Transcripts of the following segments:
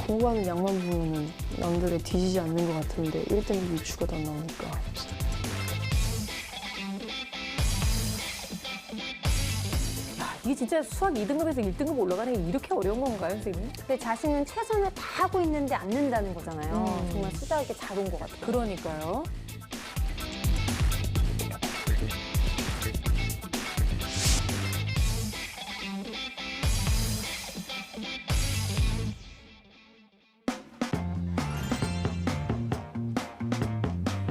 공부하는 양만 보면은 남들에 뒤지지 않는 것 같은데 1등 유추가 안 나오니까. 이게 진짜 수학 2등급에서 1등급 올라가는 게 이렇게 어려운 건가요, 선생님? 근데 자신은 최선을 다하고 있는데 안 는다는 거잖아요. 정말 수작에 잘 온 것 같아요. 그러니까요.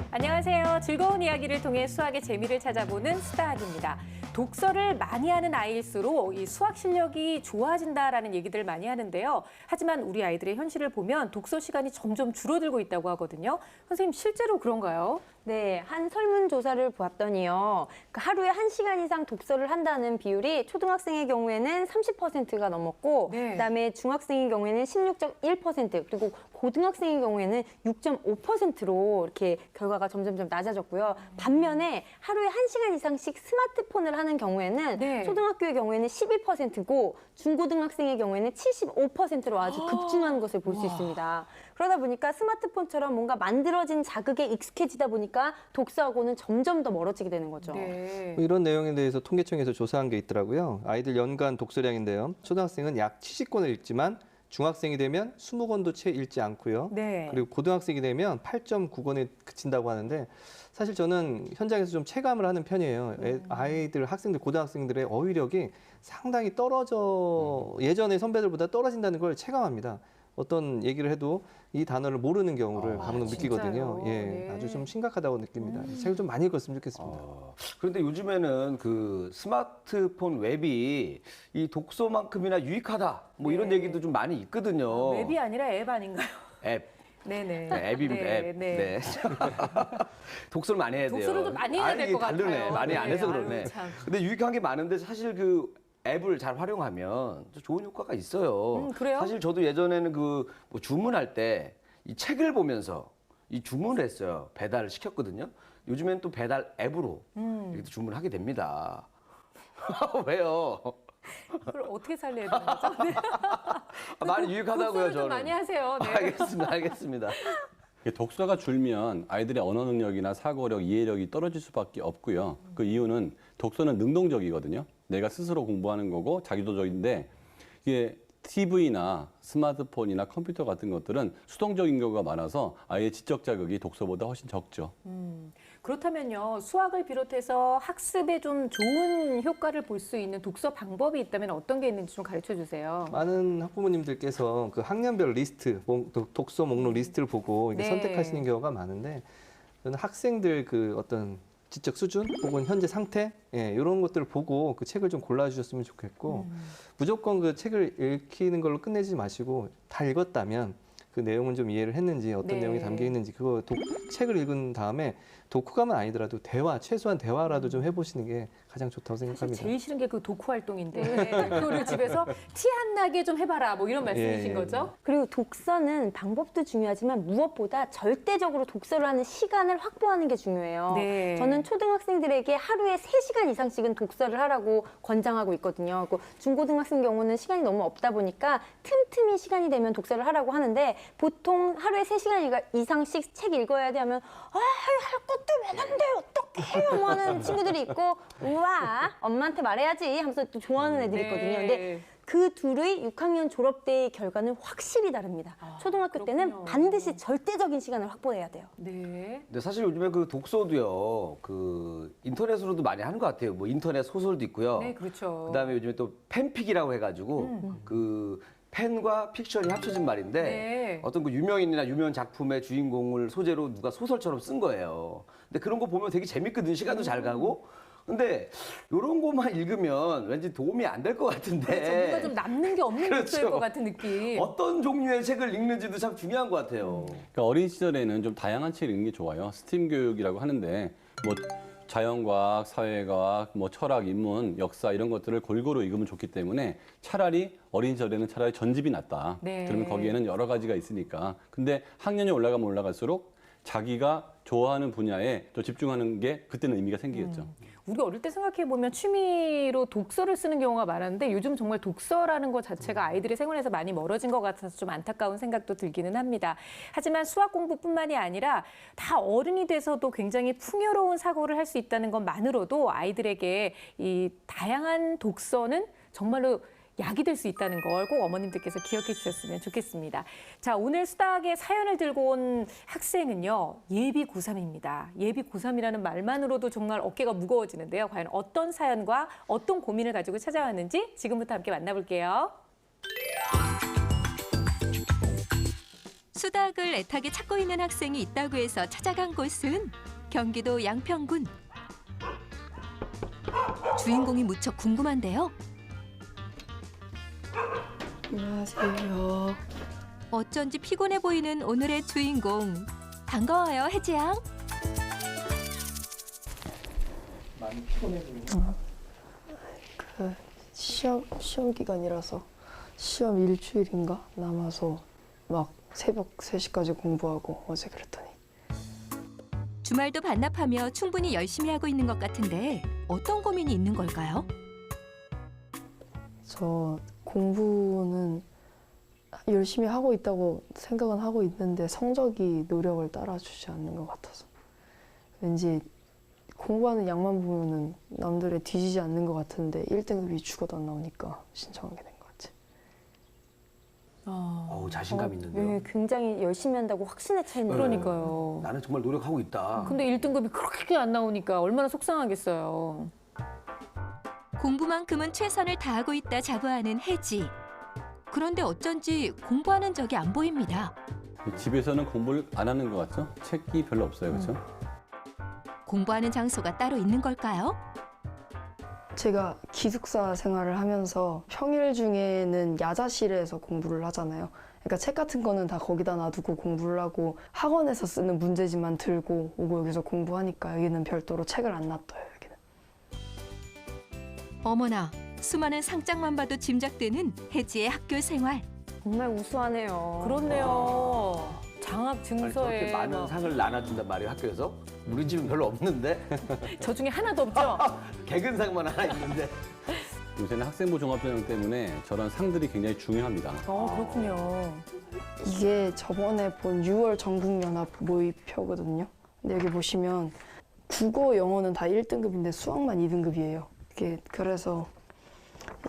안녕하세요. 즐거운 이야기를 통해 수학의 재미를 찾아보는 수다학입니다. 독서를 많이 하는 아이일수록 이 수학 실력이 좋아진다라는 얘기들을 많이 하는데요. 하지만 우리 아이들의 현실을 보면 독서 시간이 점점 줄어들고 있다고 하거든요. 선생님, 실제로 그런가요? 네, 한 설문조사를 보았더니요. 하루에 1시간 이상 독서를 한다는 비율이 초등학생의 경우에는 30%가 넘었고 네. 그다음에 중학생의 경우에는 16.1% 그리고 고등학생의 경우에는 6.5%로 이렇게 결과가 점점점 낮아졌고요. 반면에 하루에 1시간 이상씩 스마트폰을 하는 경우에는 네. 초등학교의 경우에는 12%고 중고등학생의 경우에는 75%로 아주 급증한 것을 볼 수 있습니다. 그러다 보니까 스마트폰처럼 뭔가 만들어진 자극에 익숙해지다 보니까 독서하고는 점점 더 멀어지게 되는 거죠. 네. 이런 내용에 대해서 통계청에서 조사한 게 있더라고요. 아이들 연간 독서량인데요. 초등학생은 약 70권을 읽지만 중학생이 되면 20권도 채 읽지 않고요. 네. 그리고 고등학생이 되면 8.9권에 그친다고 하는데 사실 저는 현장에서 좀 체감을 하는 편이에요. 아이들, 학생들, 고등학생들의 어휘력이 상당히 예전의 선배들보다 떨어진다는 걸 체감합니다. 어떤 얘기를 해도 이 단어를 모르는 경우를 간혹 느끼거든요. 진짜요? 예, 네. 아주 좀 심각하다고 느낍니다. 책을 좀 많이 읽었으면 좋겠습니다. 그런데 요즘에는 그 스마트폰 웹이 이 독서만큼이나 유익하다 뭐 이런 네. 얘기도 좀 많이 있거든요. 웹이 아니라 앱 아닌가요? 앱. 네네. 네, 앱입니다. 네, 앱. 네. 네. 독서를 많이 해야 돼요. 독서를 좀 많이 해야 될 이게 것 다르네. 같아요. 많이 안 해서 네, 그러네. 아유, 참. 근데 유익한 게 많은데 사실 그 앱을 잘 활용하면 좋은 효과가 있어요. 그래요? 사실 저도 예전에는 그 뭐 주문할 때 이 책을 보면서 이 주문을 했어요. 배달을 시켰거든요. 요즘엔 또 배달 앱으로 이렇게 주문하게 됩니다. 왜요? 그걸 어떻게 살려야 되는 거죠? 네. 많이 유익하다고요, 독서를 좀 저는. 많이 하세요. 네. 알겠습니다, 알겠습니다. 독서가 줄면 아이들의 언어 능력이나 사고력, 이해력이 떨어질 수밖에 없고요. 그 이유는 독서는 능동적이거든요. 내가 스스로 공부하는 거고 자기도적인데 이게 TV나 스마트폰이나 컴퓨터 같은 것들은 수동적인 경우가 많아서 아이의 지적 자극이 독서보다 훨씬 적죠. 그렇다면요, 수학을 비롯해서 학습에 좀 좋은 효과를 볼 수 있는 독서 방법이 있다면 어떤 게 있는지 좀 가르쳐 주세요. 많은 학부모님들께서 그 학년별 리스트, 독서 목록 리스트를 보고 이게 네. 선택하시는 경우가 많은데 저는 학생들 그 어떤 지적 수준 혹은 현재 상태 이런 것들을 보고 그 책을 좀 골라주셨으면 좋겠고 무조건 그 책을 읽히는 걸로 끝내지 마시고 다 읽었다면 그 내용은 좀 이해를 했는지 어떤 네. 내용이 담겨 있는지 그거 책을 읽은 다음에 독후감은 아니더라도 최소한 대화라도 좀 해보시는 게 가장 좋다고 사실 생각합니다. 제일 싫은 게 그 독후 활동인데 그거를 집에서 티 안 나게 좀 해봐라 뭐 이런 말씀이신 예. 거죠? 그리고 독서는 방법도 중요하지만 무엇보다 절대적으로 독서를 하는 시간을 확보하는 게 중요해요. 네. 저는 초등학생들에게 하루에 3시간 이상씩은 독서를 하라고 권장하고 있거든요. 그 중고등학생 경우는 시간이 너무 없다 보니까 틈틈이 시간이 되면 독서를 하라고 하는데 보통 하루에 3시간 이상씩 책 읽어야 돼 하면 할 것도 많은데 어떡해 뭐 하는 친구들이 있고 우와 엄마한테 말해야지 하면서 또 좋아하는 애들이 있거든요. 근데 그 둘의 6학년 졸업 때의 결과는 확실히 다릅니다. 초등학교 때는 그렇군요. 반드시 절대적인 시간을 확보해야 돼요. 네. 근데 사실 요즘에 그 독서도요, 그 인터넷으로도 많이 하는 것 같아요. 뭐 인터넷 소설도 있고요. 네, 그렇죠. 그다음에 요즘에 또 팬픽이라고 해가지고 그 팬과 픽션이 합쳐진 말인데 네. 어떤 그 유명인이나 유명 작품의 주인공을 소재로 누가 소설처럼 쓴 거예요. 근데 그런 거 보면 되게 재밌거든. 시간도 잘 가고. 근데 이런 것만 읽으면 왠지 도움이 안 될 것 같은데. 뭔가 좀 남는 게 없는 그렇죠. 독서일 것 같은 느낌. 어떤 종류의 책을 읽는지도 참 중요한 것 같아요. 그러니까 어린 시절에는 좀 다양한 책을 읽는 게 좋아요. 스팀 교육이라고 하는데 뭐 자연과학, 사회과학, 뭐 철학, 인문, 역사 이런 것들을 골고루 읽으면 좋기 때문에 차라리 어린 시절에는 차라리 전집이 낫다. 네. 그러면 거기에는 여러 가지가 있으니까. 근데 학년이 올라가면 올라갈수록 자기가 좋아하는 분야에 또 집중하는 게 그때는 의미가 생기겠죠. 우리가 어릴 때 생각해보면 취미로 독서를 쓰는 경우가 많았는데 요즘 정말 독서라는 것 자체가 아이들의 생활에서 많이 멀어진 것 같아서 좀 안타까운 생각도 들기는 합니다. 하지만 수학 공부뿐만이 아니라 다 어른이 돼서도 굉장히 풍요로운 사고를 할 수 있다는 것만으로도 아이들에게 이 다양한 독서는 정말로 약이 될 수 있다는 걸 꼭 어머님들께서 기억해 주셨으면 좋겠습니다. 자, 오늘 수다학의 사연을 들고 온 학생은요, 예비 고3입니다. 예비 고3이라는 말만으로도 정말 어깨가 무거워지는데요. 과연 어떤 사연과 어떤 고민을 가지고 찾아왔는지 지금부터 함께 만나볼게요. 수다학을 애타게 찾고 있는 학생이 있다고 해서 찾아간 곳은 경기도 양평군. 주인공이 무척 궁금한데요. 안녕하세요. 어쩐지 피곤해 보이는 오늘의 주인공. 반가워요, 혜지양. 많이 피곤해 보이네. 그 시험 기간이라서 시험 일주일인가 남아서 막 새벽 3시까지 공부하고 어제 그랬더니 주말도 반납하며 충분히 열심히 하고 있는 것 같은데 어떤 고민이 있는 걸까요? 저 공부는 열심히 하고 있다고 생각은 하고 있는데 성적이 노력을 따라주지 않는 것 같아서 왠지 공부하는 양만 보면은 남들에 뒤지지 않는 것 같은데 1등급이 죽어도 안 나오니까 신청하게 된 것 같아. 어우, 자신감 있는데요. 네, 굉장히 열심히 한다고 확신에 차 있는 그러니까요. 나는 정말 노력하고 있다. 근데 1등급이 그렇게 안 나오니까 얼마나 속상하겠어요. 공부만큼은 최선을 다하고 있다 자부하는 혜지. 그런데 어쩐지 공부하는 적이 안 보입니다. 집에서는 공부를 안 하는 것 같죠? 책이 별로 없어요, 그렇죠? 공부하는 장소가 따로 있는 걸까요? 제가 기숙사 생활을 하면서 평일 중에는 야자실에서 공부를 하잖아요. 그러니까 책 같은 거는 다 거기다 놔두고 공부를 하고 학원에서 쓰는 문제집만 들고 오고 여기서 공부하니까 여기는 별도로 책을 안 놔둬요. 여기는. 어머나, 수많은 상장만 봐도 짐작되는 혜지의 학교 생활. 정말 우수하네요. 그렇네요. 장학 아니, 저렇게 증서에 많은 막 상을 나눠준단 말이에요, 학교에서. 우리 집은 별로 없는데 저 중에 하나도 없죠? 개근상만 하나 있는데. 요새는 학생부 종합전형 때문에 저런 상들이 굉장히 중요합니다. 그렇군요. 이게 저번에 본 6월 전국연합 모의표거든요. 근데 여기 보시면 국어, 영어는 다 1등급인데 수학만 2등급이에요. 이게 그래서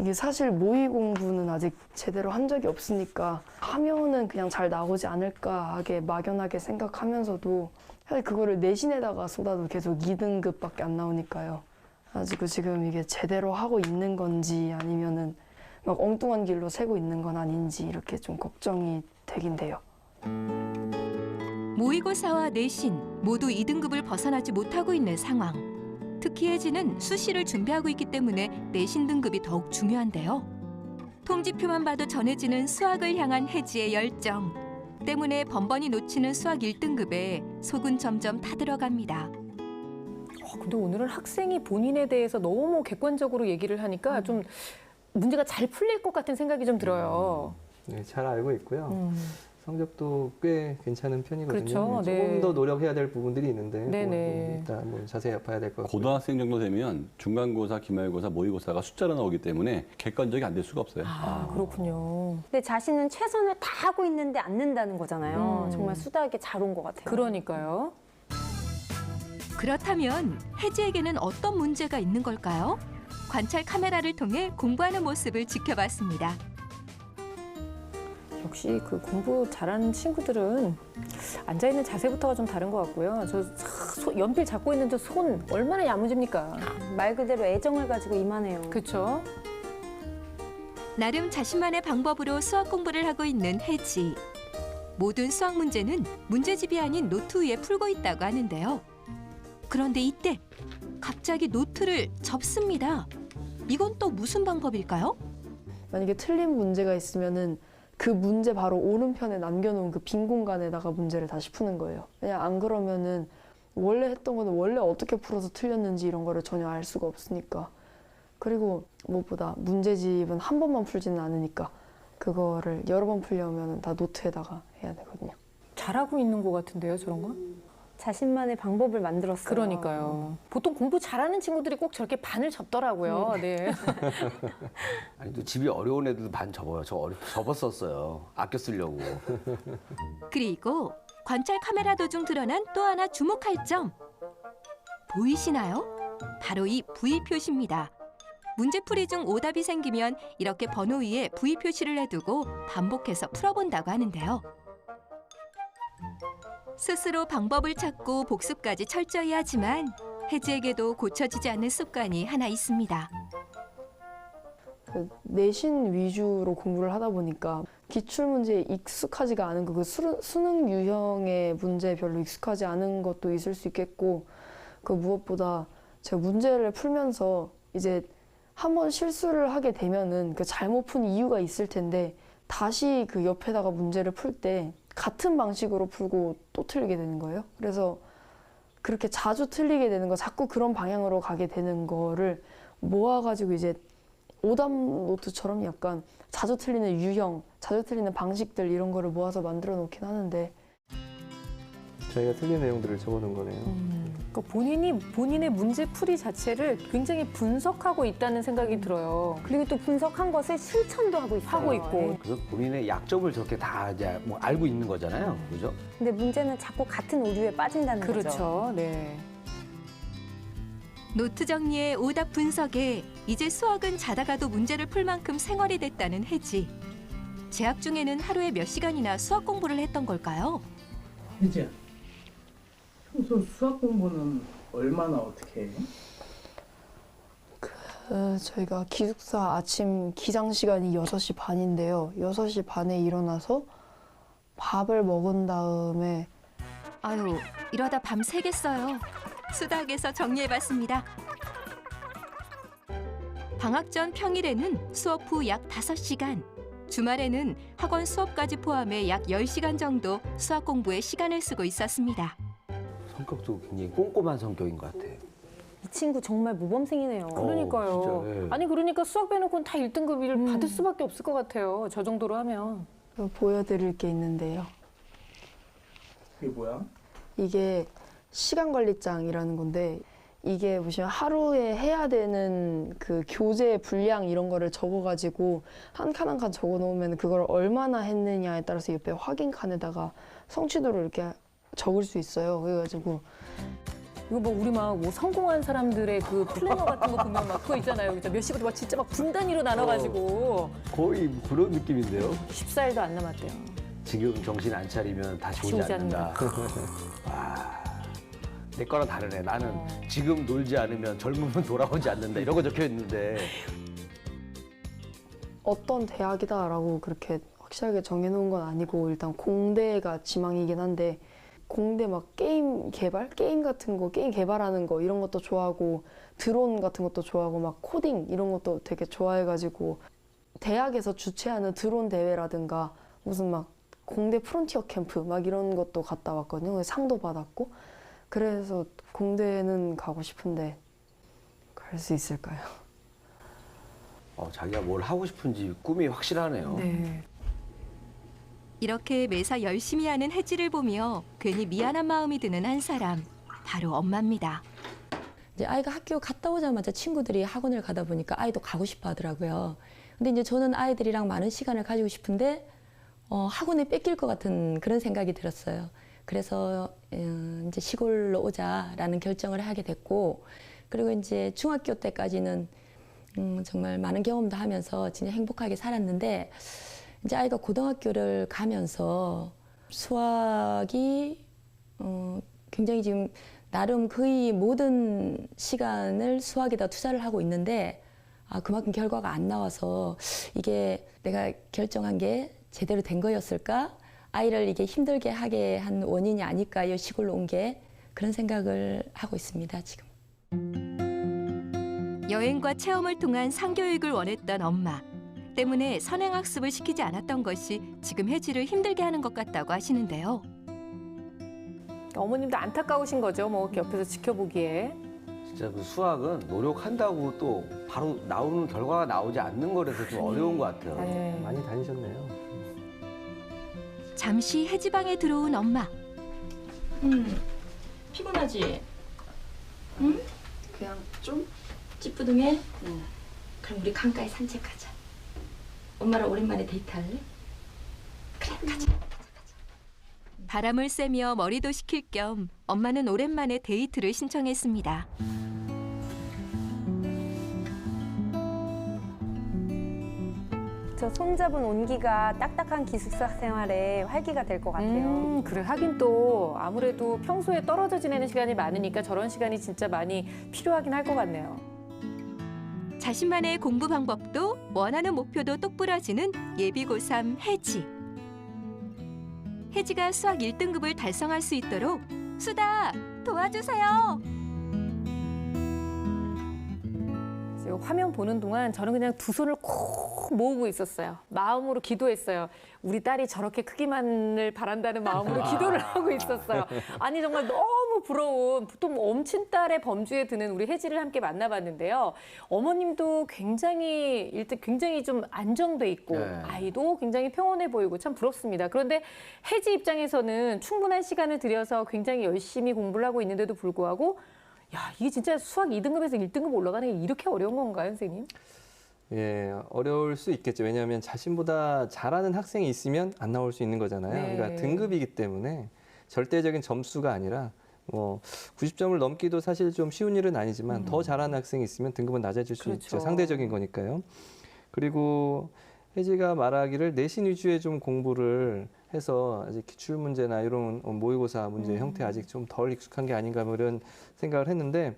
이게 사실 모의 공부는 아직 제대로 한 적이 없으니까 하면은 그냥 잘 나오지 않을까 하게 막연하게 생각하면서도 사실 그거를 내신에다가 쏟아도 계속 2등급밖에 안 나오니까요. 가지고 지금 이게 제대로 하고 있는 건지 아니면은 막 엉뚱한 길로 새고 있는 건 아닌지 이렇게 좀 걱정이 되긴 돼요. 모의고사와 내신 모두 2등급을 벗어나지 못하고 있는 상황. 특히 혜지는 수시를 준비하고 있기 때문에 내신 등급이 더욱 중요한데요. 통지표만 봐도 전해지는 수학을 향한 혜지의 열정 때문에 번번이 놓치는 수학 1등급에 속은 점점 타들어갑니다. 근데 오늘은 학생이 본인에 대해서 너무 객관적으로 얘기를 하니까 좀 문제가 잘 풀릴 것 같은 생각이 좀 들어요. 네, 잘 알고 있고요. 성적도 꽤 괜찮은 편이거든요. 그렇죠. 조금 네. 더 노력해야 될 부분들이 있는데 네네. 일단 뭐 자세히 봐야 될 것 같고. 고등학생 정도 되면 중간고사, 기말고사, 모의고사가 숫자로 나오기 때문에 객관적이 안 될 수가 없어요. 그렇군요. 근데 자신은 최선을 다 하고 있는데 안 는다는 거잖아요. 정말 수다하게 잘 온 것 같아요. 그러니까요. 그렇다면 혜지에게는 어떤 문제가 있는 걸까요? 관찰 카메라를 통해 공부하는 모습을 지켜봤습니다. 역시 그 공부 잘하는 친구들은 앉아있는 자세부터가 좀 다른 것 같고요. 연필 잡고 있는 저 손 얼마나 야무집니까? 말 그대로 애정을 가지고 임하네요. 그렇죠? 나름 자신만의 방법으로 수학 공부를 하고 있는 혜지. 모든 수학 문제는 문제집이 아닌 노트 위에 풀고 있다고 하는데요. 그런데 이때 갑자기 노트를 접습니다. 이건 또 무슨 방법일까요? 만약에 틀린 문제가 있으면은 그 문제 바로 오른편에 남겨놓은 그 빈 공간에다가 문제를 다시 푸는 거예요. 그냥 안 그러면은 원래 했던 거는 원래 어떻게 풀어서 틀렸는지 이런 거를 전혀 알 수가 없으니까. 그리고 무엇보다 문제집은 한 번만 풀지는 않으니까 그거를 여러 번 풀려면 다 노트에다가 해야 되거든요. 잘하고 있는 것 같은데요, 저런 건? 자신만의 방법을 만들었어요. 그러니까요. 보통 공부 잘하는 친구들이 꼭 저렇게 반을 접더라고요. 네. 아니 또 집이 어려운 애들도 반 접어요. 접었었어요. 아껴 쓰려고. 그리고 관찰 카메라도 중 드러난 또 하나 주목할 점. 보이시나요? 바로 이 V 표시입니다. 문제풀이 중 오답이 생기면 이렇게 번호 위에 V 표시를 해두고 반복해서 풀어본다고 하는데요. 스스로 방법을 찾고 복습까지 철저히 하지만 혜지에게도 고쳐지지 않는 습관이 하나 있습니다. 그 내신 위주로 공부를 하다 보니까 기출문제에 익숙하지가 않은 그 수능 유형의 문제에 별로 익숙하지 않은 것도 있을 수 있겠고, 그 무엇보다 제가 문제를 풀면서 이제 한번 실수를 하게 되면은 그 잘못 푼 이유가 있을 텐데 다시 그 옆에다가 문제를 풀 때 같은 방식으로 풀고 또 틀리게 되는 거예요. 그래서 그렇게 자주 틀리게 되는 거, 자꾸 그런 방향으로 가게 되는 거를 모아가지고 이제 오답 노트처럼 약간 자주 틀리는 유형, 자주 틀리는 방식들 이런 거를 모아서 만들어 놓긴 하는데, 저희가 틀린 내용들을 적어놓은 거네요. 그러니까 본인의 문제풀이 자체를 굉장히 분석하고 있다는 생각이 들어요. 그리고 또 분석한 것을 실천도 하고 있어요. 하고 있고. 네. 그래서 본인의 약점을 저렇게 다 이제 뭐 알고 있는 거잖아요. 그죠? 근데 문제는 자꾸 같은 오류에 빠진다는 거죠. 그렇죠. 네. 노트 정리에 오답 분석에 이제 수학은 자다가도 문제를 풀 만큼 생활이 됐다는 혜지. 재학 중에는 하루에 몇 시간이나 수학 공부를 했던 걸까요? 혜지야, 평소 수학 공부는 얼마나 어떻게 해? 저희가 기숙사 아침 기상 시간이 6시 반인데요. 6시 반에 일어나서 밥을 먹은 다음에 아유, 이러다 밤 새겠어요. 수닥에서 정리해봤습니다. 방학 전 평일에는 수업 후 약 5시간, 주말에는 학원 수업까지 포함해 약 10시간 정도 수학 공부에 시간을 쓰고 있었습니다. 성격도 굉장히 꼼꼼한 성격인 것 같아요. 이 친구 정말 모범생이네요. 그러니까요. 진짜, 예. 아니 그러니까 수학 빼놓고는 다 1등급을 받을 수밖에 없을 것 같아요. 저 정도로 하면. 보여드릴 게 있는데요. 그게 뭐야? 이게 시간 관리장이라는 건데, 이게 보시면 하루에 해야 되는 그 교재 분량 이런 거를 적어가지고 한 칸 한 칸 적어 놓으면 그걸 얼마나 했느냐에 따라서 옆에 확인 칸에다가 성취도를 이렇게 적을 수 있어요. 그래가지고 이거 뭐 우리 막 뭐 성공한 사람들의 그 플래너 같은 거 보면 막 그거 있잖아요. 그죠? 몇 시부터 막 진짜 막 분 단위로 나눠가지고 거의 그런 느낌인데요. 14일도 안 남았대요. 지금 정신 안 차리면 다시 다시 오지 오지 않는다. 와, 내 거랑 다르네. 나는 지금 놀지 않으면 젊으면 돌아오지 않는다. 이런 거 적혀 있는데. 어떤 대학이다라고 그렇게 확실하게 정해놓은 건 아니고, 일단 공대가 지망이긴 한데, 공대 막 게임 개발? 게임 같은 거, 게임 개발하는 거 이런 것도 좋아하고, 드론 같은 것도 좋아하고, 막 코딩 이런 것도 되게 좋아해가지고, 대학에서 주최하는 드론 대회라든가 무슨 막 공대 프론티어 캠프 막 이런 것도 갔다 왔거든요. 그래서 상도 받았고. 그래서 공대는 가고 싶은데 갈 수 있을까요? 자기가 뭘 하고 싶은지 꿈이 확실하네요. 네. 이렇게 매사 열심히 하는 혜지를 보며 괜히 미안한 마음이 드는 한 사람, 바로 엄마입니다. 이제 아이가 학교 갔다 오자마자 친구들이 학원을 가다 보니까 아이도 가고 싶어 하더라고요. 근데 이제 저는 아이들이랑 많은 시간을 가지고 싶은데 학원에 뺏길 것 같은 그런 생각이 들었어요. 그래서 이제 시골로 오자라는 결정을 하게 됐고, 그리고 이제 중학교 때까지는 정말 많은 경험도 하면서 진짜 행복하게 살았는데, 이제 아이가 고등학교를 가면서 수학이 굉장히 지금 나름 거의 모든 시간을 수학에다 투자를 하고 있는데, 그만큼 결과가 안 나와서 이게 내가 결정한 게 제대로 된 거였을까? 아이를 이게 힘들게 하게 한 원인이 아닐까? 이 시골로 온 게, 그런 생각을 하고 있습니다, 지금. 여행과 체험을 통한 상교육을 원했던 엄마. 때문에 선행학습을 시키지 않았던 것이 지금 혜지를 힘들게 하는 것 같다고 하시는데요. 어머님도 안타까우신 거죠. 뭐 이렇게 옆에서 지켜보기에. 진짜 그 수학은 노력한다고 또 바로 나오는 결과가 나오지 않는 거라서 좀 어려운 것 같아요. 네. 많이 다니셨네요. 잠시 혜지방에 들어온 엄마. 피곤하지? 그냥 좀? 찌뿌둥해? 그럼 우리 강가에 산책하자. 엄마랑 오랜만에 데이트할래? 그래, 가자. 바람을 쐬며 머리도 식힐 겸 엄마는 오랜만에 데이트를 신청했습니다. 저 손잡은 온기가 딱딱한 기숙사 생활에 활기가 될 것 같아요. 그래 하긴 또 아무래도 평소에 떨어져 지내는 시간이 많으니까 저런 시간이 진짜 많이 필요하긴 할 것 같네요. 자신만의 공부 방법도 원하는 목표도 똑부러지는 예비 고3 혜지. 혜지가 수학 1등급을 달성할 수 있도록 수다 도와주세요. 지금 화면 보는 동안 저는 그냥 두 손을 콕 모으고 있었어요. 마음으로 기도했어요. 우리 딸이 저렇게 크기만을 바란다는 마음으로 기도를 하고 있었어요. 아니 정말 너무 부러운 또 엄친딸의 범주에 드는 우리 혜지를 함께 만나봤는데요. 어머님도 굉장히 일단 굉장히 좀 안정돼 있고 네. 아이도 굉장히 평온해 보이고 참 부럽습니다. 그런데 혜지 입장에서는 충분한 시간을 들여서 굉장히 열심히 공부를 하고 있는데도 불구하고 야, 이게 진짜 수학 2등급에서 1등급 올라가는 게 이렇게 어려운 건가요, 선생님? 예, 어려울 수 있겠죠. 왜냐하면 자신보다 잘하는 학생이 있으면 안 나올 수 있는 거잖아요. 네. 그러니까 등급이기 때문에 절대적인 점수가 아니라 뭐 90점을 넘기도 사실 좀 쉬운 일은 아니지만 더 잘하는 학생이 있으면 등급은 낮아질 수 그렇죠. 있죠. 상대적인 거니까요. 그리고 혜지가 말하기를 내신 위주의 좀 공부를 해서 아직 기출 문제나 이런 모의고사 문제 형태 아직 좀 덜 익숙한 게 아닌가 뭐 이런 생각을 했는데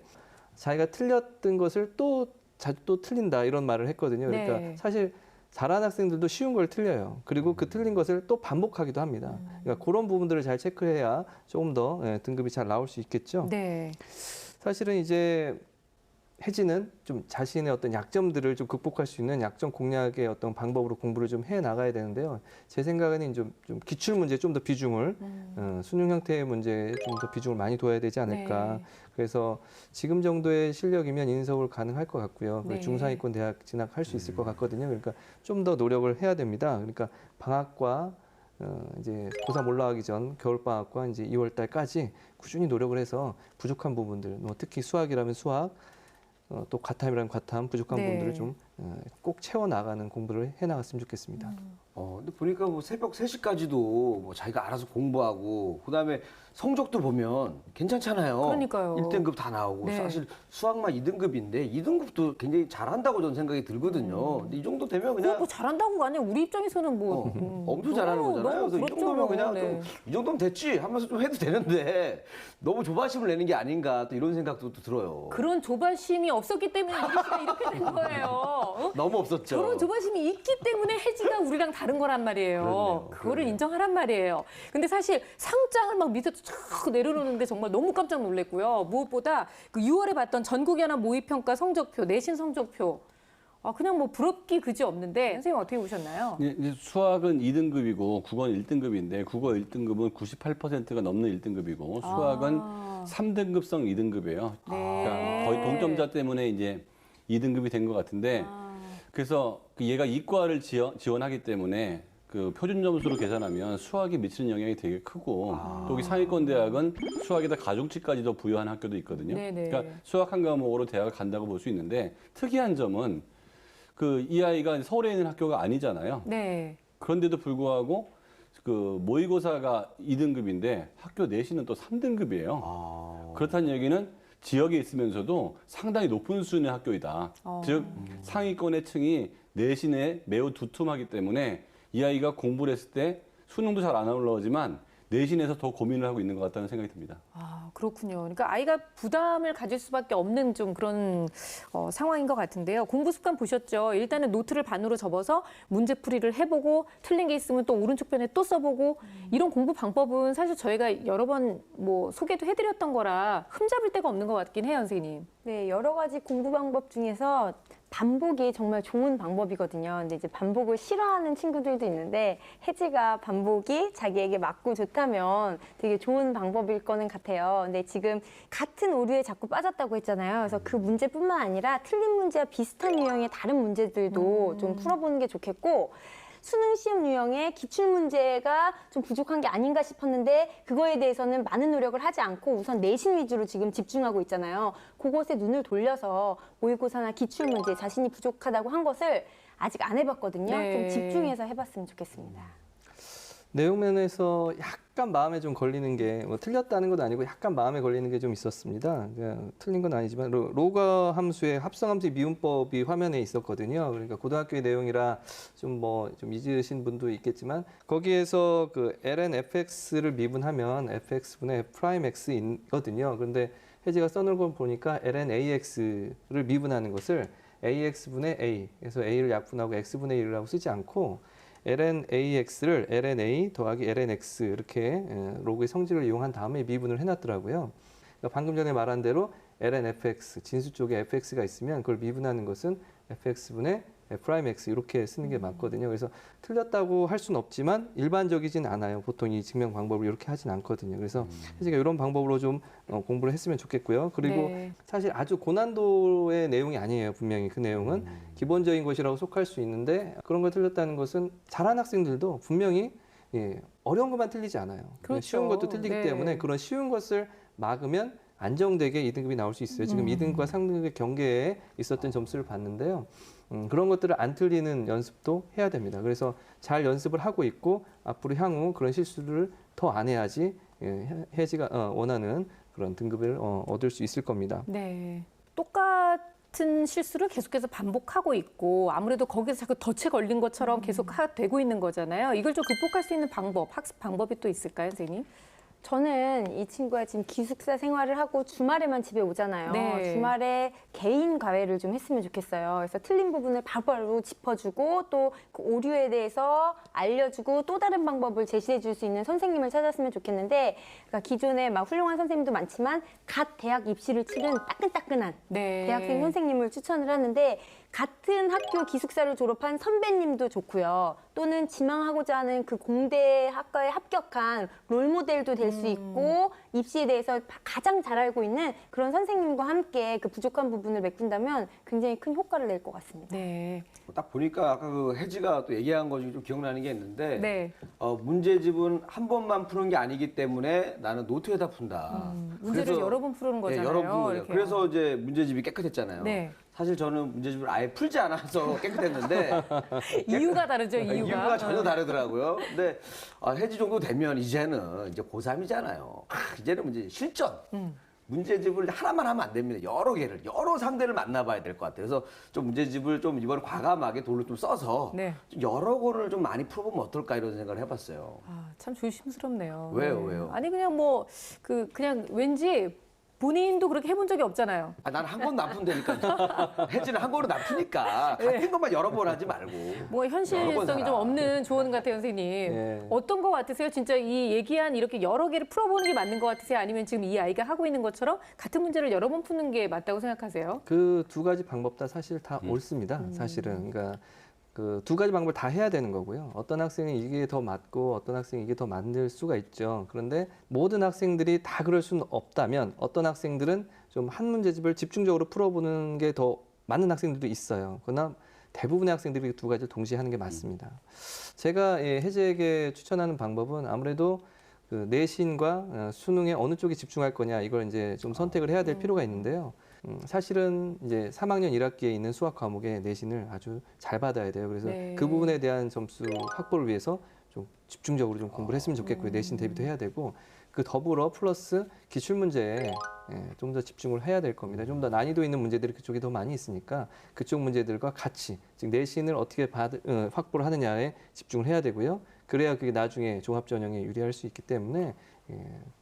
자기가 틀렸던 것을 또 틀린다 이런 말을 했거든요. 그러니까 네. 사실 잘하는 학생들도 쉬운 걸 틀려요. 그리고 그 틀린 것을 또 반복하기도 합니다. 그러니까 그런 부분들을 잘 체크해야 조금 더 등급이 잘 나올 수 있겠죠. 네. 사실은 이제 혜지는 좀 자신의 어떤 약점들을 좀 극복할 수 있는 약점 공략의 어떤 방법으로 공부를 좀 해 나가야 되는데요. 제 생각에는 좀 기출 문제에 좀 더 비중을 수능 형태의 문제에 좀 더 비중을 많이 둬야 되지 않을까. 네. 그래서 지금 정도의 실력이면 인서울 가능할 것 같고요. 그리고 네. 중상위권 대학 진학할 수 있을 것 같거든요. 그러니까 좀 더 노력을 해야 됩니다. 그러니까 방학과 이제 고3 올라가기 전 겨울방학과 이제 2월 달까지 꾸준히 노력을 해서 부족한 부분들, 뭐 특히 수학이라면 수학, 또 과탐이라면 과탐 부족한 네. 부분들을 좀 꼭 채워 나가는 공부를 해 나갔으면 좋겠습니다. 근데 보니까 뭐 새벽 3시까지도 뭐 자기가 알아서 공부하고 그다음에 성적도 보면 괜찮잖아요. 그러니까요. 1등급 다 나오고 네. 사실 수학만 2등급인데 2등급도 굉장히 잘한다고 저는 생각이 들거든요. 근데 이 정도 되면 그냥 뭐 잘한다고가 아니라 우리 입장에서는 뭐 엄청 잘하는 거잖아요. 그래서 이 부럽죠. 정도면 그냥 네. 좀 이 정도면 됐지 하면서 좀 해도 되는데 너무 조바심을 내는 게 아닌가 또 이런 생각도 또 들어요. 그런 조바심이 없었기 때문에 혜지가 이렇게 된 거예요. 어? 너무 없었죠. 저런 조바심이 있기 때문에 혜지가 우리랑 다른 거란 말이에요. 그러네요. 그거를 그러네요. 인정하란 말이에요. 근데 사실 상장을 막 밑에 쫙 내려놓는데 정말 너무 깜짝 놀랐고요. 무엇보다 그 6월에 봤던 전국연합 모의평가 성적표, 내신 성적표. 그냥 뭐 부럽기 그지 없는데 선생님 어떻게 보셨나요? 이제 수학은 2등급이고 국어는 1등급인데 국어 1등급은 98%가 넘는 1등급이고 수학은 3등급성 2등급이에요. 네. 그러니까 거의 동점자 때문에 이제 2등급이 된 것 같은데 그래서 얘가 이과를 지원하기 때문에 그 표준 점수로 계산하면 수학이 미치는 영향이 되게 크고 또 여기 상위권 대학은 수학에다 가중치까지도 부여한 학교도 있거든요. 네네. 그러니까 수학 한 과목으로 대학을 간다고 볼 수 있는데 특이한 점은 그 이 아이가 서울에 있는 학교가 아니잖아요. 네. 그런데도 불구하고 그 모의고사가 2등급인데 학교 내신은 또 3등급이에요. 그렇다는 얘기는 지역에 있으면서도 상당히 높은 수준의 학교이다. 즉 상위권의 층이 내신에 매우 두툼하기 때문에 이 아이가 공부를 했을 때 수능도 잘 안 올라오지만 내신에서 더 고민을 하고 있는 것 같다는 생각이 듭니다. 그렇군요. 그러니까 아이가 부담을 가질 수밖에 없는 좀 그런 상황인 것 같은데요. 공부 습관 보셨죠? 일단은 노트를 반으로 접어서 문제풀이를 해보고 틀린 게 있으면 또 오른쪽 편에 또 써보고 이런 공부 방법은 사실 저희가 여러 번 뭐 소개도 해드렸던 거라 흠잡을 데가 없는 것 같긴 해요, 선생님. 네, 여러 가지 공부 방법 중에서 반복이 정말 좋은 방법이거든요. 근데 이제 반복을 싫어하는 친구들도 있는데 혜지가 반복이 자기에게 맞고 좋다면 되게 좋은 방법일 거는 같아요. 근데 지금 같은 오류에 자꾸 빠졌다고 했잖아요. 그래서 그 문제뿐만 아니라 틀린 문제와 비슷한 유형의 다른 문제들도 좀 풀어보는 게 좋겠고 수능 시험 유형의 기출 문제가 좀 부족한 게 아닌가 싶었는데 그거에 대해서는 많은 노력을 하지 않고 우선 내신 위주로 지금 집중하고 있잖아요. 그것에 눈을 돌려서 모의고사나 기출 문제 자신이 부족하다고 한 것을 아직 안 해봤거든요. 네. 좀 집중해서 해봤으면 좋겠습니다. 내용 면에서 약간 마음에 좀 걸리는 게 뭐 틀렸다는 건 아니고 약간 마음에 걸리는 게 좀 있었습니다. 틀린 건 아니지만 로가 함수의 합성함수의 미분법이 화면에 있었거든요. 그러니까 고등학교의 내용이라 좀 좀 잊으신 분도 있겠지만 거기에서 그 ln fx를 미분하면 fx분의 f 프라임 x거든요. 그런데 혜지가 써놓은 걸 보니까 ln ax를 미분하는 것을 ax분의 a, 그래서 a를 약분하고 x분의 1이라고 쓰지 않고 ln ax를 ln a 더하기 ln x 이렇게 로그의 성질을 이용한 다음에 미분을 해놨더라고요. 그러니까 방금 전에 말한 대로 ln fx, 진수 쪽에 fx가 있으면 그걸 미분하는 것은 fx분의 f 프라임 x 이렇게 쓰는 게 맞거든요. 그래서 틀렸다고 할 수는 없지만 일반적이진 않아요. 보통 이 증명 방법을 이렇게 하진 않거든요. 그래서 혜지가 이런 방법으로 좀 공부를 했으면 좋겠고요. 그리고 네. 사실 아주 고난도의 내용이 아니에요. 분명히 그 내용은 기본적인 것이라고 속할 수 있는데 그런 걸 틀렸다는 것은 잘하는 학생들도 분명히 어려운 것만 틀리지 않아요. 그렇죠. 쉬운 것도 틀리기 네. 때문에 그런 쉬운 것을 막으면 안정되게 2등급이 나올 수 있어요. 지금 2등급과 상등급의 경계에 있었던 점수를 봤는데요. 그런 것들을 안 틀리는 연습도 해야 됩니다. 그래서 잘 연습을 하고 있고 앞으로 향후 그런 실수를 더 안 해야지 혜지가 원하는 그런 등급을 얻을 수 있을 겁니다. 네. 똑같은 실수를 계속해서 반복하고 있고 아무래도 거기서 자꾸 덫에 걸린 것처럼 계속 되고 있는 거잖아요. 이걸 좀 극복할 수 있는 방법, 학습 방법이 또 있을까요, 선생님? 저는 이 친구가 지금 기숙사 생활을 하고 주말에만 집에 오잖아요. 네. 주말에 개인 과외를 좀 했으면 좋겠어요. 그래서 틀린 부분을 바로바로 짚어주고 또 그 오류에 대해서 알려주고 또 다른 방법을 제시해 줄 수 있는 선생님을 찾았으면 좋겠는데 그러니까 기존에 막 훌륭한 선생님도 많지만 갓 대학 입시를 치른 따끈따끈한 네. 대학생 선생님을 추천을 하는데 같은 학교 기숙사를 졸업한 선배님도 좋고요. 또는 지망하고자 하는 그 공대 학과에 합격한 롤모델도 될 수 있고 입시에 대해서 가장 잘 알고 있는 그런 선생님과 함께 그 부족한 부분을 메꾼다면 굉장히 큰 효과를 낼 것 같습니다. 네. 딱 보니까 아까 그 혜지가 또 얘기한 거 중에 좀 기억나는 게 있는데 네. 문제집은 한 번만 푸는 게 아니기 때문에 나는 노트에다 푼다. 문제를 그래서- 여러 번 푸는 거잖아요. 여러 번. 이렇게요. 그래서 이제 문제집이 깨끗했잖아요. 네. 사실 저는 문제집을 아예 풀지 않아서 깨끗했는데 이유가 다르죠, 이유가. 이유가 전혀 다르더라고요. 근데 혜지 정도 되면 이제는 이제 고3이잖아요. 이제는 이제 실전. 문제집을 하나만 하면 안 됩니다. 여러 상대를 만나봐야 될 것 같아요. 그래서 좀 문제집을 좀 이번에 과감하게 돌로 좀 써서 네. 좀 여러 거를 좀 많이 풀어보면 어떨까 이런 생각을 해봤어요. 아, 참 조심스럽네요. 왜요? 아니 그냥 그냥 왠지 본인도 그렇게 해본 적이 없잖아요. 난 한 번도 안 푼다니까요. 혜지는 한 번은 안 푸니까 같은 것만 여러 번 하지 말고. 뭐 여러 번 현실성이 살아. 좀 없는 조언 같아요, 선생님. 네. 어떤 거 같으세요? 진짜 이 얘기한 이렇게 여러 개를 풀어보는 게 맞는 것 같으세요? 아니면 지금 이 아이가 하고 있는 것처럼 같은 문제를 여러 번 푸는 게 맞다고 생각하세요? 그 두 가지 방법 다 사실 다 옳습니다. 사실은 그러니까 그 두 가지 방법을 다 해야 되는 거고요. 어떤 학생은 이게 더 맞고 어떤 학생이 이게 더 맞을 수가 있죠. 그런데 모든 학생들이 다 그럴 수는 없다면 어떤 학생들은 좀 한 문제집을 집중적으로 풀어보는 게 더 맞는 학생들도 있어요. 그러나 대부분의 학생들이 두 가지를 동시에 하는 게 맞습니다. 제가 혜지에게 추천하는 방법은 아무래도 그 내신과 수능에 어느 쪽에 집중할 거냐 이걸 이제 좀 선택을 해야 될 필요가 있는데요. 사실은 이제 3학년 1학기에 있는 수학 과목의 내신을 아주 잘 받아야 돼요. 그래서 네. 그 부분에 대한 점수 확보를 위해서 좀 집중적으로 좀 공부를 했으면 좋겠고요. 내신 대비도 해야 되고 그 더불어 플러스 기출 문제에 좀 더 집중을 해야 될 겁니다. 좀 더 난이도 있는 문제들이 그쪽에 더 많이 있으니까 그쪽 문제들과 같이 즉 내신을 어떻게 확보를 하느냐에 집중을 해야 되고요. 그래야 그게 나중에 종합 전형에 유리할 수 있기 때문에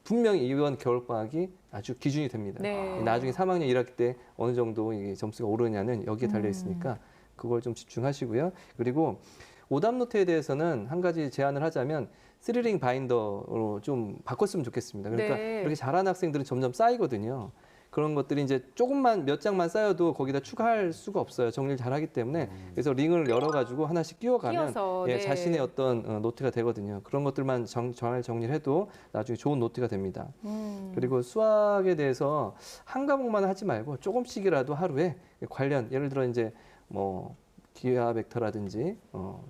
분명히 이번 겨울방학이 아주 기준이 됩니다. 네. 나중에 3학년 1학기 때 어느 정도 이게 점수가 오르냐는 여기에 달려 있으니까 그걸 좀 집중하시고요. 그리고 오답 노트에 대해서는 한 가지 제안을 하자면 3링 바인더로 좀 바꿨으면 좋겠습니다. 그러니까 네. 이렇게 잘하는 학생들은 점점 쌓이거든요. 그런 것들이 이제 조금만 몇 장만 쌓여도 거기다 추가할 수가 없어요. 정리를 잘하기 때문에 그래서 링을 열어가지고 하나씩 끼워가면 끼워서, 네. 자신의 어떤 노트가 되거든요. 그런 것들만 잘 정리를 해도 나중에 좋은 노트가 됩니다. 그리고 수학에 대해서 한 과목만 하지 말고 조금씩이라도 하루에 관련 예를 들어 이제 뭐 기하 벡터라든지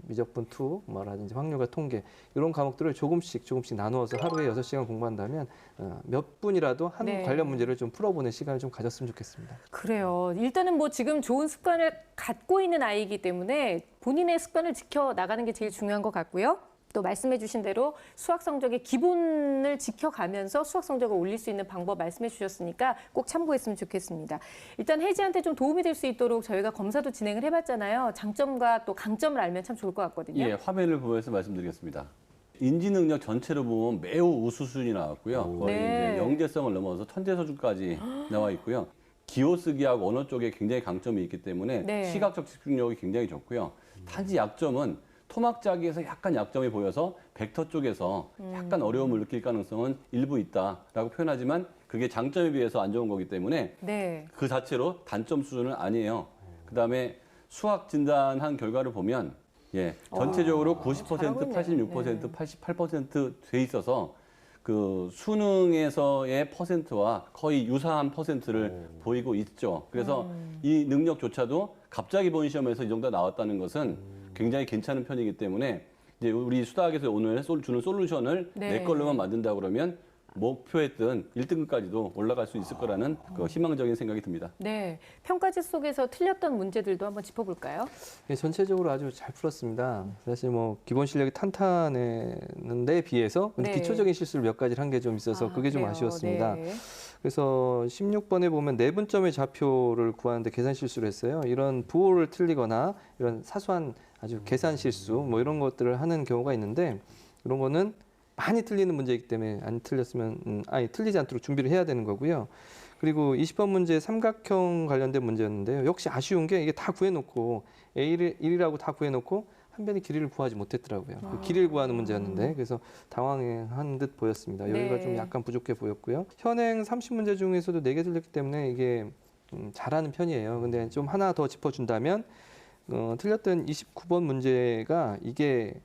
미적분 투 뭐라든지 확률과 통계 이런 과목들을 조금씩 나누어서 하루에 6시간 공부한다면 몇 분이라도 한 네. 관련 문제를 좀 풀어보는 시간을 좀 가졌으면 좋겠습니다. 그래요. 일단은 뭐 지금 좋은 습관을 갖고 있는 아이이기 때문에 본인의 습관을 지켜 나가는 게 제일 중요한 것 같고요. 또 말씀해 주신 대로 수학 성적의 기본을 지켜가면서 수학 성적을 올릴 수 있는 방법 말씀해 주셨으니까 꼭 참고했으면 좋겠습니다. 일단 혜지한테 좀 도움이 될 수 있도록 저희가 검사도 진행을 해봤잖아요. 장점과 또 강점을 알면 참 좋을 것 같거든요. 예, 화면을 보면서 말씀드리겠습니다. 인지 능력 전체로 보면 매우 우수 수준이 나왔고요. 거의 네. 이제 영재성을 넘어서 천재 수준까지 나와 있고요. 기호 쓰기하고 언어 쪽에 굉장히 강점이 있기 때문에 네. 시각적 집중력이 굉장히 좋고요. 단지 약점은 토막 짜기에서 약간 약점이 보여서 벡터 쪽에서 약간 어려움을 느낄 가능성은 일부 있다라고 표현하지만 그게 장점에 비해서 안 좋은 거기 때문에 네. 그 자체로 단점 수준은 아니에요. 그다음에 수학 진단한 결과를 보면 전체적으로 90%, 잘하고 86%, 있네요. 88%돼 있어서 그 수능에서의 퍼센트와 거의 유사한 퍼센트를 보이고 있죠. 그래서 이 능력조차도 갑자기 본 시험에서 이 정도 나왔다는 것은 굉장히 괜찮은 편이기 때문에 이제 우리 수다학에서 오늘 주는 솔루션을 네. 내 걸로만 만든다 그러면 목표했던 1등급까지도 올라갈 수 있을 거라는 그 희망적인 생각이 듭니다. 네. 평가지 속에서 틀렸던 문제들도 한번 짚어볼까요? 예, 전체적으로 아주 잘 풀었습니다. 사실 뭐 기본 실력이 탄탄했는데 비해서 네. 기초적인 실수를 몇 가지를 한 게 좀 있어서 그게 좀 그래요. 아쉬웠습니다. 네. 그래서 16번에 보면 내분점의 좌표를 구하는데 계산 실수를 했어요. 이런 부호를 틀리거나 이런 사소한 아주 계산 실수 뭐 이런 것들을 하는 경우가 있는데 이런 거는 많이 틀리는 문제이기 때문에 안 틀렸으면 틀리지 않도록 준비를 해야 되는 거고요. 그리고 20번 문제 삼각형 관련된 문제였는데요. 역시 아쉬운 게 이게 다 구해놓고 A1이라고 다 구해놓고 한 변의 길이를 구하지 못했더라고요. 그 길이를 구하는 문제였는데 그래서 당황한 듯 보였습니다. 여기가 네. 좀 약간 부족해 보였고요. 현행 30문제 중에서도 4개 틀렸기 때문에 이게 잘하는 편이에요. 근데 좀 하나 더 짚어준다면 틀렸던 29번 문제가 이게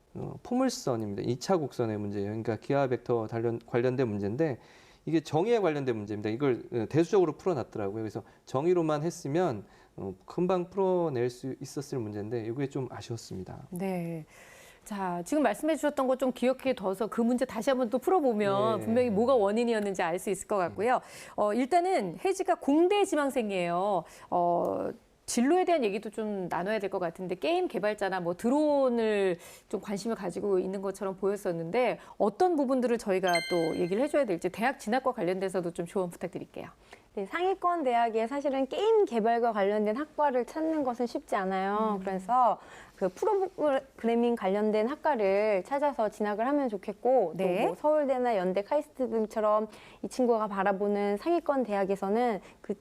포물선입니다. 2차 곡선의 문제예요. 그러니까 기하 벡터 관련된 문제인데 이게 정의에 관련된 문제입니다. 이걸 대수적으로 풀어놨더라고요. 그래서 정의로만 했으면 금방 풀어낼 수 있었을 문제인데 이게 좀 아쉬웠습니다. 네. 자, 지금 말씀해 주셨던 거 좀 기억해 둬서 그 문제 다시 한번 또 풀어보면 네. 분명히 뭐가 원인이었는지 알 수 있을 것 같고요. 일단은 혜지가 공대 지망생이에요. 진로에 대한 얘기도 좀 나눠야 될 것 같은데 게임 개발자나 뭐 드론을 좀 관심을 가지고 있는 것처럼 보였었는데 어떤 부분들을 저희가 또 얘기를 해줘야 될지 대학 진학과 관련돼서도 좀 조언 부탁드릴게요. 네, 상위권 대학에 사실은 게임 개발과 관련된 학과를 찾는 것은 쉽지 않아요. 그래서 그 프로그래밍 관련된 학과를 찾아서 진학을 하면 좋겠고 네. 또 뭐 서울대나 연대, 카이스트 등처럼 이 친구가 바라보는 상위권 대학에서는 그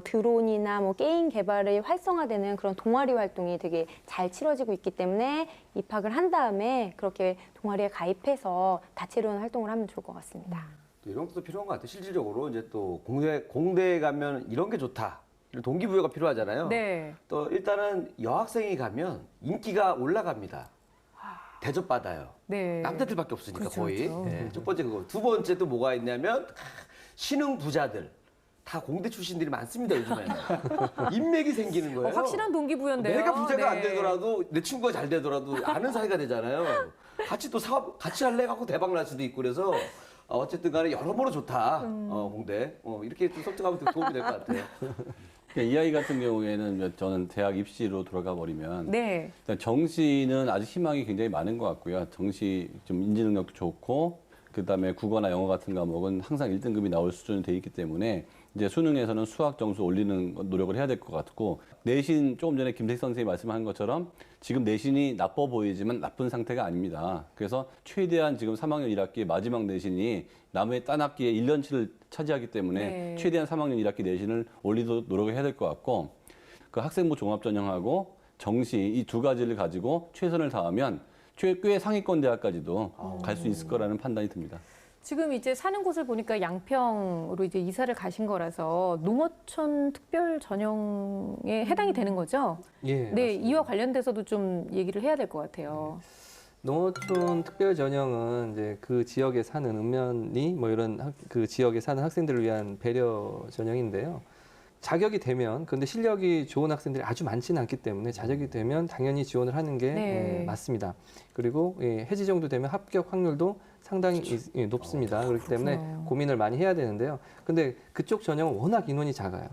드론이나 뭐 게임 개발이 활성화되는 그런 동아리 활동이 되게 잘 치러지고 있기 때문에 입학을 한 다음에 그렇게 동아리에 가입해서 다채로운 활동을 하면 좋을 것 같습니다. 또 이런 것도 필요한 것 같아요. 실질적으로 이제 또 공대에 가면 이런 게 좋다. 이런 동기부여가 필요하잖아요. 네. 또 일단은 여학생이 가면 인기가 올라갑니다. 대접받아요. 네. 남자들밖에 없으니까 그렇죠, 거의. 그렇죠. 네, 첫 번째 그거. 두 번째 또 뭐가 있냐면 신흥 부자들. 다 공대 출신들이 많습니다, 요즘에는. 인맥이 생기는 거예요. 확실한 동기부여인데요. 내가 부자가 안 네. 되더라도 내 친구가 잘 되더라도 아는 사이가 되잖아요. 같이 또 사업 같이 할래 갖고 대박 날 수도 있고 그래서 어쨌든 간에 여러모로 좋다. 공대. 이렇게 좀 설득하면 도움이 될 것 같아요. 이 아이 같은 경우에는 저는 대학 입시로 돌아가 버리면 네. 일단 정시는 아직 희망이 굉장히 많은 것 같고요. 정시 좀 인지 능력도 좋고 그다음에 국어나 영어 같은 과목은 항상 1등급이 나올 수준이 돼 있기 때문에 이제 수능에서는 수학 점수 올리는 노력을 해야 될 것 같고 내신 조금 전에 김택 선생님이 말씀한 것처럼 지금 내신이 나빠 보이지만 나쁜 상태가 아닙니다. 그래서 최대한 지금 3학년 1학기 마지막 내신이 남의 딴 학기에 1년치를 차지하기 때문에 네. 최대한 3학년 1학기 내신을 올리도록 노력을 해야 될 것 같고 그 학생부 종합전형하고 정시 이 두 가지를 가지고 최선을 다하면 꽤 상위권 대학까지도 갈 수 있을 거라는 판단이 듭니다. 지금 이제 사는 곳을 보니까 양평으로 이제 이사를 가신 거라서 농어촌 특별 전형에 해당이 되는 거죠? 예, 네, 맞습니다. 이와 관련돼서도 좀 얘기를 해야 될 것 같아요. 농어촌 특별 전형은 이제 그 지역에 사는 읍면이 뭐 이런 그 지역에 사는 학생들을 위한 배려 전형인데요. 자격이 되면, 근데 실력이 좋은 학생들이 아주 많지는 않기 때문에 자격이 되면 당연히 지원을 하는 게 네. 맞습니다. 그리고 해지 정도 되면 합격 확률도 상당히 높습니다. 그렇기 때문에 그렇구나. 고민을 많이 해야 되는데요. 근데 그쪽 전형은 워낙 인원이 작아요.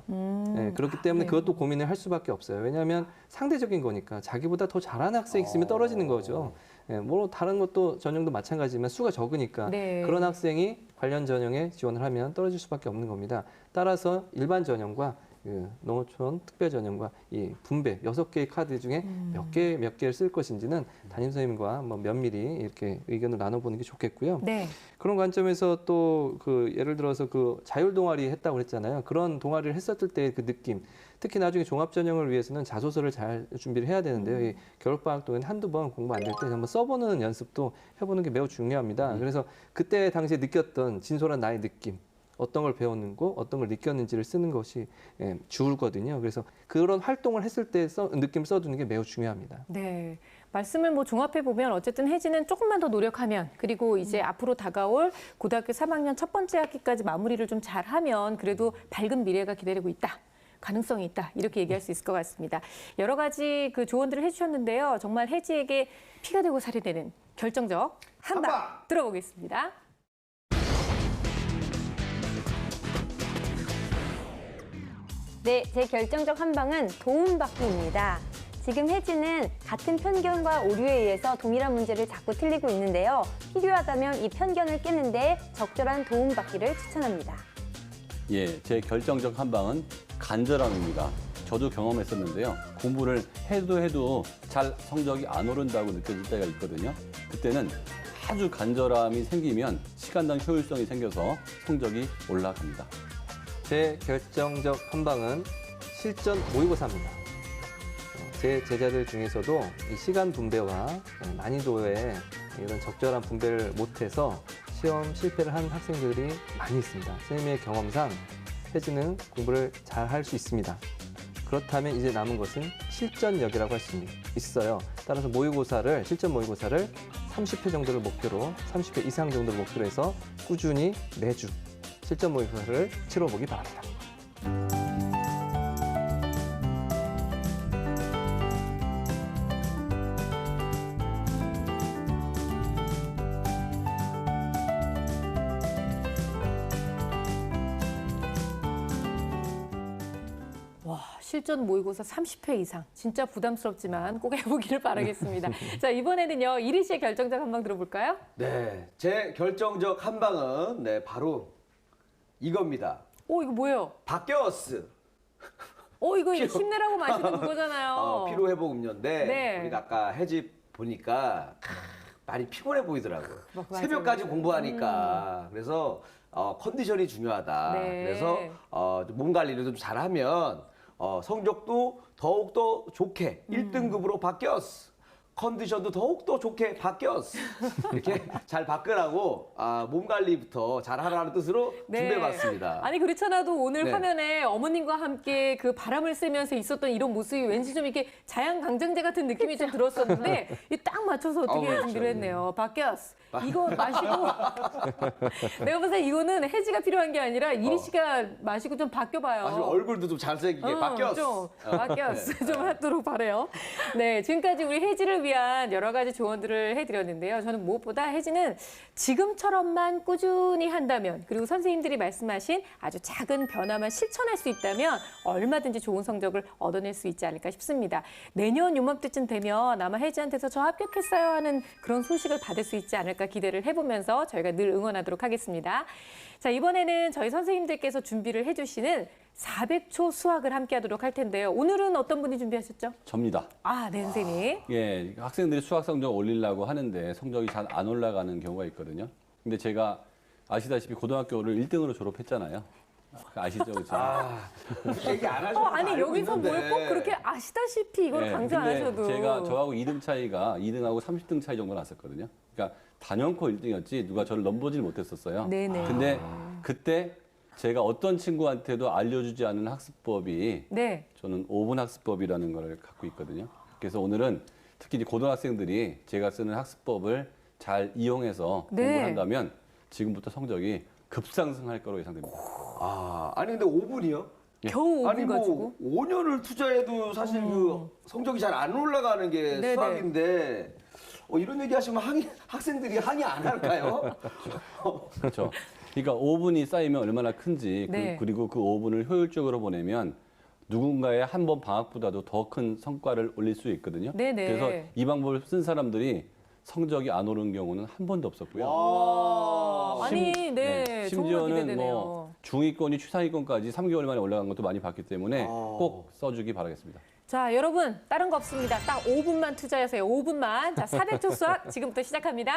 그렇기 때문에 네. 그것도 고민을 할 수밖에 없어요. 왜냐하면 상대적인 거니까 자기보다 더 잘하는 학생이 있으면 떨어지는 거죠. 뭐 다른 것도 전형도 마찬가지지만 수가 적으니까 네. 그런 학생이 관련 전형에 지원을 하면 떨어질 수밖에 없는 겁니다. 따라서 일반 전형과 그 농어촌 특별 전형과 이 분배 6개의 카드 중에 몇 개를 쓸 것인지는 담임 선생님과 뭐 면밀히 이렇게 의견을 나눠보는 게 좋겠고요. 네. 그런 관점에서 또 그 예를 들어서 그 자율 동아리 했다고 그랬잖아요. 그런 동아리를 했었을 때 그 느낌, 특히 나중에 종합 전형을 위해서는 자소서를 잘 준비를 해야 되는데요. 이 겨울방학 동안 한두 번 공부 안 될 때 한번 써보는 연습도 해보는 게 매우 중요합니다. 그래서 그때 당시에 느꼈던 진솔한 나의 느낌, 어떤 걸 배웠는고 어떤 걸 느꼈는지를 쓰는 것이 주거든요. 그래서 그런 활동을 했을 때 느낌을 써두는 게 매우 중요합니다. 네. 말씀을 뭐 종합해 보면 어쨌든 혜진은 조금만 더 노력하면 그리고 이제 앞으로 다가올 고등학교 3학년 첫 번째 학기까지 마무리를 좀 잘하면 그래도 밝은 미래가 기다리고 있다. 가능성이 있다. 이렇게 얘기할 수 있을 것 같습니다. 여러 가지 그 조언들을 해주셨는데요. 정말 혜지에게 피가 되고 살이 되는 결정적 한방 들어보겠습니다. 네, 제 결정적 한방은 도움받기입니다. 지금 혜진은 같은 편견과 오류에 의해서 동일한 문제를 자꾸 틀리고 있는데요. 필요하다면 이 편견을 깨는데 적절한 도움받기를 추천합니다. 예, 제 결정적 한방은 간절함입니다. 저도 경험했었는데요. 공부를 해도 잘 성적이 안 오른다고 느껴질 때가 있거든요. 그때는 아주 간절함이 생기면 시간당 효율성이 생겨서 성적이 올라갑니다. 제 결정적 한방은 실전 모의고사입니다. 제 제자들 중에서도 이 시간 분배와 난이도의 이런 적절한 분배를 못해서 시험 실패를 한 학생들이 많이 있습니다. 선생님의 경험상 혜진은 공부를 잘 할 수 있습니다. 그렇다면 이제 남은 것은 실전력이라고 할 수 있어요. 따라서 실전 모의고사를 30회 정도를 목표로, 30회 이상 정도를 목표로 해서 꾸준히 매주 실전 모의고사를 치러보기 바랍니다. 와, 실전 모의고사 30회 이상. 진짜 부담스럽지만 꼭 해보기를 바라겠습니다. 자, 이번에는요, 이리 씨의 결정적 한방 들어볼까요? 네, 제 결정적 한방은 바로 이겁니다. 오, 이거 뭐예요? 바뀌었스. 이거 힘내라고 마시는 그거잖아요. 피로 회복 음료인데 네. 우리가 아까 혜지 보니까 많이 피곤해 보이더라고요. 맞아요. 새벽까지 공부하니까. 그래서 컨디션이 중요하다. 네. 그래서 몸 관리를 좀 잘하면 성적도 더욱더 좋게 1등급으로 바뀌었어. 컨디션도 더욱더 좋게 바뀌었어. 이렇게 잘 바꾸라고 몸 관리부터 잘하라는 뜻으로 네. 준비해봤습니다. 아니 그렇잖아도 오늘 네. 화면에 어머님과 함께 그 바람을 쐬면서 있었던 이런 모습이 왠지 좀 이렇게 자양강장제 같은 느낌이 좀 들었었는데 이 딱 맞춰서 어떻게 그렇죠. 준비를 했네요. 바뀌었어. 이거 마시고 내가 봤을 때 이거는 혜지가 필요한 게 아니라 이리 씨가 마시고 좀 바뀌어봐요. 아주 얼굴도 좀 잘생기게 바뀌었어. 좀 바뀌었어. 좀 하도록 바래요. 네, 지금까지 우리 혜지를 위한 여러 가지 조언들을 해드렸는데요. 저는 무엇보다 혜지는 지금처럼만 꾸준히 한다면 그리고 선생님들이 말씀하신 아주 작은 변화만 실천할 수 있다면 얼마든지 좋은 성적을 얻어낼 수 있지 않을까 싶습니다. 내년 요맘때쯤 되면 아마 혜지한테서 저 합격했어요 하는 그런 소식을 받을 수 있지 않을까 기대를 해보면서 저희가 늘 응원하도록 하겠습니다. 자, 이번에는 저희 선생님들께서 준비를 해주시는 400초 수학을 함께 하도록 할 텐데요. 오늘은 어떤 분이 준비하셨죠? 접니다. 네, 선생님. 예, 학생들이 수학 성적 올리려고 하는데 성적이 잘 안 올라가는 경우가 있거든요. 근데 제가 아시다시피 고등학교를 1등으로 졸업했잖아요. 아시죠? 그렇죠? 얘기 안 하셔도 아니 알고 여기서 뭘 있는데. 꼭 그렇게 아시다시피 이걸 네, 강조 안 근데 하셔도. 제가 저하고 2등 차이가 2등하고 30등 차이 정도 났었거든요. 그러니까 단연코 1등이었지 누가 저를 넘보질 못했었어요. 네네. 근데 그때 제가 어떤 친구한테도 알려주지 않은 학습법이 네. 저는 5분 학습법이라는 걸 갖고 있거든요. 그래서 오늘은 특히 이제 고등학생들이 제가 쓰는 학습법을 잘 이용해서 네. 공부를 한다면 지금부터 성적이 급상승할 거로 예상됩니다. 아니 근데 5분이요? 겨우 5분 아니 가지고. 뭐 5년을 투자해도 사실 그 성적이 잘 안 올라가는 게 네네. 수학인데 이런 얘기하시면 학생들이 항의 안 할까요? 그렇죠. 그러니까 5분이 쌓이면 얼마나 큰지 네. 그리고 그 5분을 효율적으로 보내면 누군가의 한 번 방학보다도 더 큰 성과를 올릴 수 있거든요. 네네. 그래서 이 방법을 쓴 사람들이 성적이 안 오른 경우는 한 번도 없었고요. 와. 아니, 네. 정말 심지어는 기대되네요. 뭐 중위권이 최상위권까지 3개월 만에 올라간 것도 많이 봤기 때문에 아. 꼭 써주기 바라겠습니다. 자, 여러분, 다른 거 없습니다. 딱 5분만 투자하세요. 5분만. 자, 400초 수학 지금부터 시작합니다.